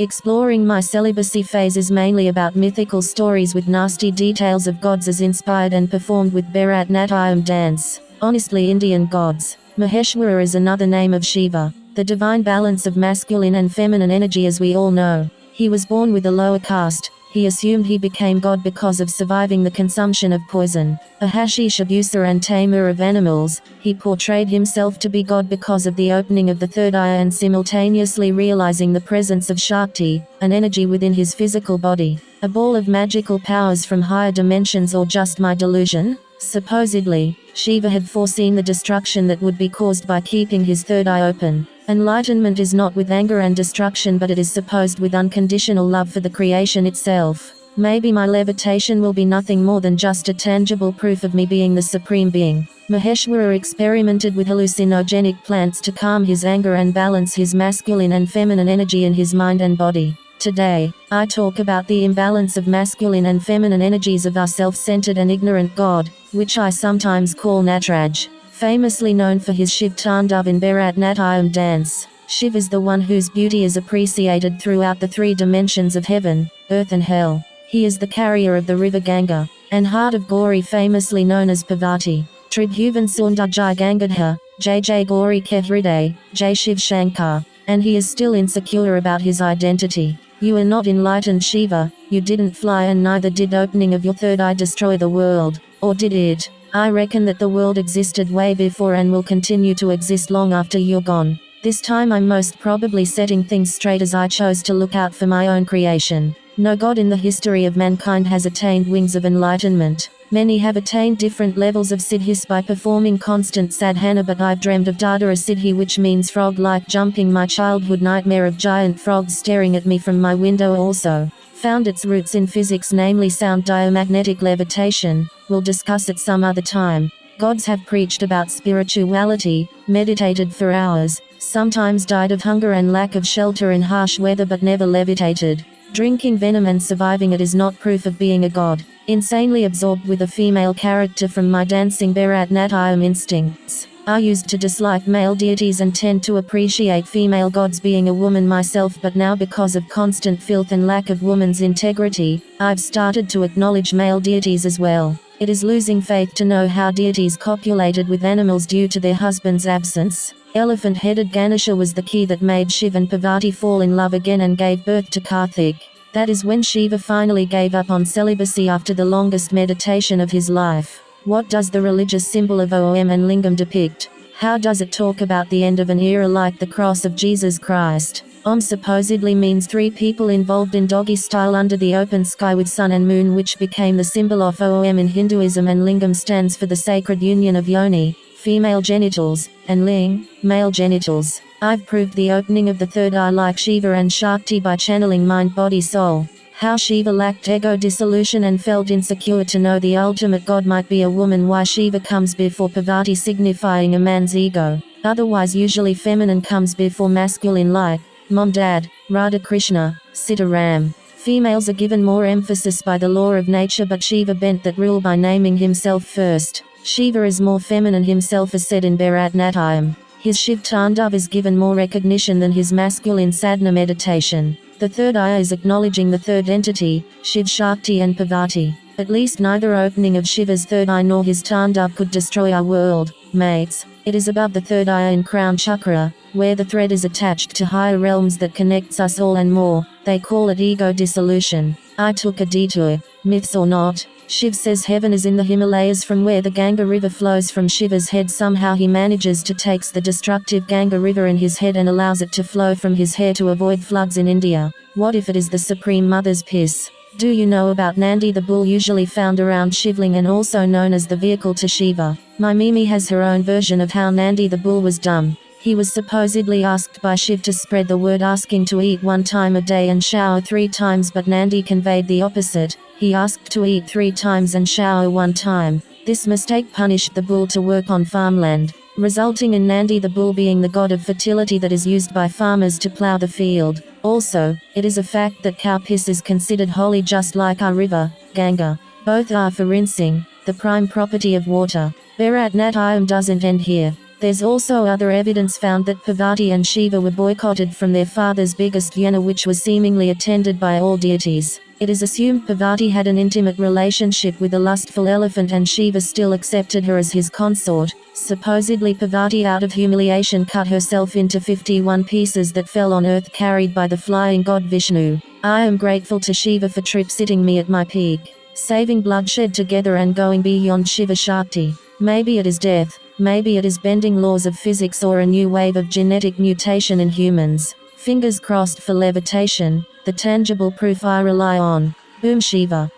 Exploring my celibacy phase is mainly about mythical stories with nasty details of gods as inspired and performed with Bharatanatyam dance. Honestly, Indian gods. Maheshwara is another name of Shiva, the divine balance of masculine and feminine energy as we all know. He was born with a lower caste. He assumed he became God because of surviving the consumption of poison, a hashish abuser and tamer of animals. He portrayed himself to be God because of the opening of the third eye and simultaneously realizing the presence of Shakti, an energy within his physical body. A ball of magical powers from higher dimensions, or just my delusion? Supposedly, Shiva had foreseen the destruction that would be caused by keeping his third eye open. Enlightenment is not with anger and destruction, but it is supposed with unconditional love for the creation itself. Maybe my levitation will be nothing more than just a tangible proof of me being the supreme being. Maheshwara experimented with hallucinogenic plants to calm his anger and balance his masculine and feminine energy in his mind and body. Today, I talk about the imbalance of masculine and feminine energies of our self-centered and ignorant God, which I sometimes call Nataraj. Famously known for his Shiv Tandav in Bharatanatyam dance, Shiv is the one whose beauty is appreciated throughout the three dimensions of heaven, earth and hell. He is the carrier of the river Ganga, and heart of Gauri, famously known as Parvati. Tribhuvan Sundar Jai Gangadhar, Jai Jai Gauri Ke Hriday, Jai Shiv Shankar. And he is still insecure about his identity. You are not enlightened, Shiva. You didn't fly, and neither did opening of your third eye destroy the world. Or did it? I reckon that the world existed way before and will continue to exist long after you're gone. This time I'm most probably setting things straight as I chose to look out for my own creation. No god in the history of mankind has attained wings of enlightenment. Many have attained different levels of siddhis by performing constant sadhana, but I've dreamed of Dadara Siddhi, which means frog-like jumping. My childhood nightmare of giant frogs staring at me from my window also found its roots in physics, namely sound diamagnetic levitation. We'll discuss it some other time. Gods have preached about spirituality, meditated for hours, sometimes died of hunger and lack of shelter in harsh weather, but never levitated. Drinking venom and surviving it is not proof of being a god. Insanely absorbed with a female character from my dancing Bharatanatyam instincts, I used to dislike male deities and tend to appreciate female gods, being a woman myself, but now because of constant filth and lack of woman's integrity, I've started to acknowledge male deities as well. It is losing faith to know how deities copulated with animals due to their husband's absence. Elephant-headed Ganesha was the key that made Shiv and Parvati fall in love again and gave birth to Karthik. That is when Shiva finally gave up on celibacy after the longest meditation of his life. What does the religious symbol of Om and Lingam depict? How does it talk about the end of an era like the cross of Jesus Christ? Om supposedly means three people involved in doggy style under the open sky with sun and moon, which became the symbol of Om in Hinduism, and Lingam stands for the sacred union of yoni, female genitals, and ling, male genitals. I've proved the opening of the third eye like Shiva and Shakti by channeling mind, body, soul. How Shiva lacked ego dissolution and felt insecure to know the ultimate god might be a woman. Why Shiva comes before Parvati, signifying a man's ego. Otherwise usually feminine comes before masculine, like Mom, Dad, Radha Krishna, Sita Ram. Females are given more emphasis by the law of nature, but Shiva bent that rule by naming himself first. Shiva is more feminine himself, as said in Bharatanatyam. His Shiv Tandav is given more recognition than his masculine sadhana meditation. The third eye is acknowledging the third entity, Shiv, Shakti and Parvati. At least neither opening of Shiva's third eye nor his Tandav could destroy our world, mates. It is above the third eye in crown chakra, where the thread is attached to higher realms that connects us all and more. They call it ego dissolution. I took a detour. Myths or not, Shiv says heaven is in the Himalayas, from where the Ganga river flows from Shiva's head. Somehow he manages to takes the destructive Ganga river in his head and allows it to flow from his hair to avoid floods in India. What if it is the Supreme Mother's piss? Do you know about Nandi the bull, usually found around Shivling and also known as the vehicle to Shiva? My Mimi has her own version of how Nandi the bull was dumb. He was supposedly asked by Shiv to spread the word, asking to eat 1 time a day and shower 3 times, but Nandi conveyed the opposite. He asked to eat 3 times and shower 1 time. This mistake punished the bull to work on farmland, resulting in Nandi the bull being the god of fertility that is used by farmers to plow the field. Also, it is a fact that cow piss is considered holy, just like our river, Ganga. Both are for rinsing, the prime property of water. Bharatanatyam doesn't end here. There's also other evidence found that Parvati and Shiva were boycotted from their father's biggest yajna, which was seemingly attended by all deities. It is assumed Parvati had an intimate relationship with a lustful elephant and Shiva still accepted her as his consort. Supposedly Parvati out of humiliation cut herself into 51 pieces that fell on earth carried by the flying god Vishnu. I am grateful to Shiva for trip-sitting me at my peak, saving bloodshed together and going beyond Shiva Shakti. Maybe it is death, maybe it is bending laws of physics or a new wave of genetic mutation in humans. Fingers crossed for levitation, the tangible proof I rely on. Boom Shiva.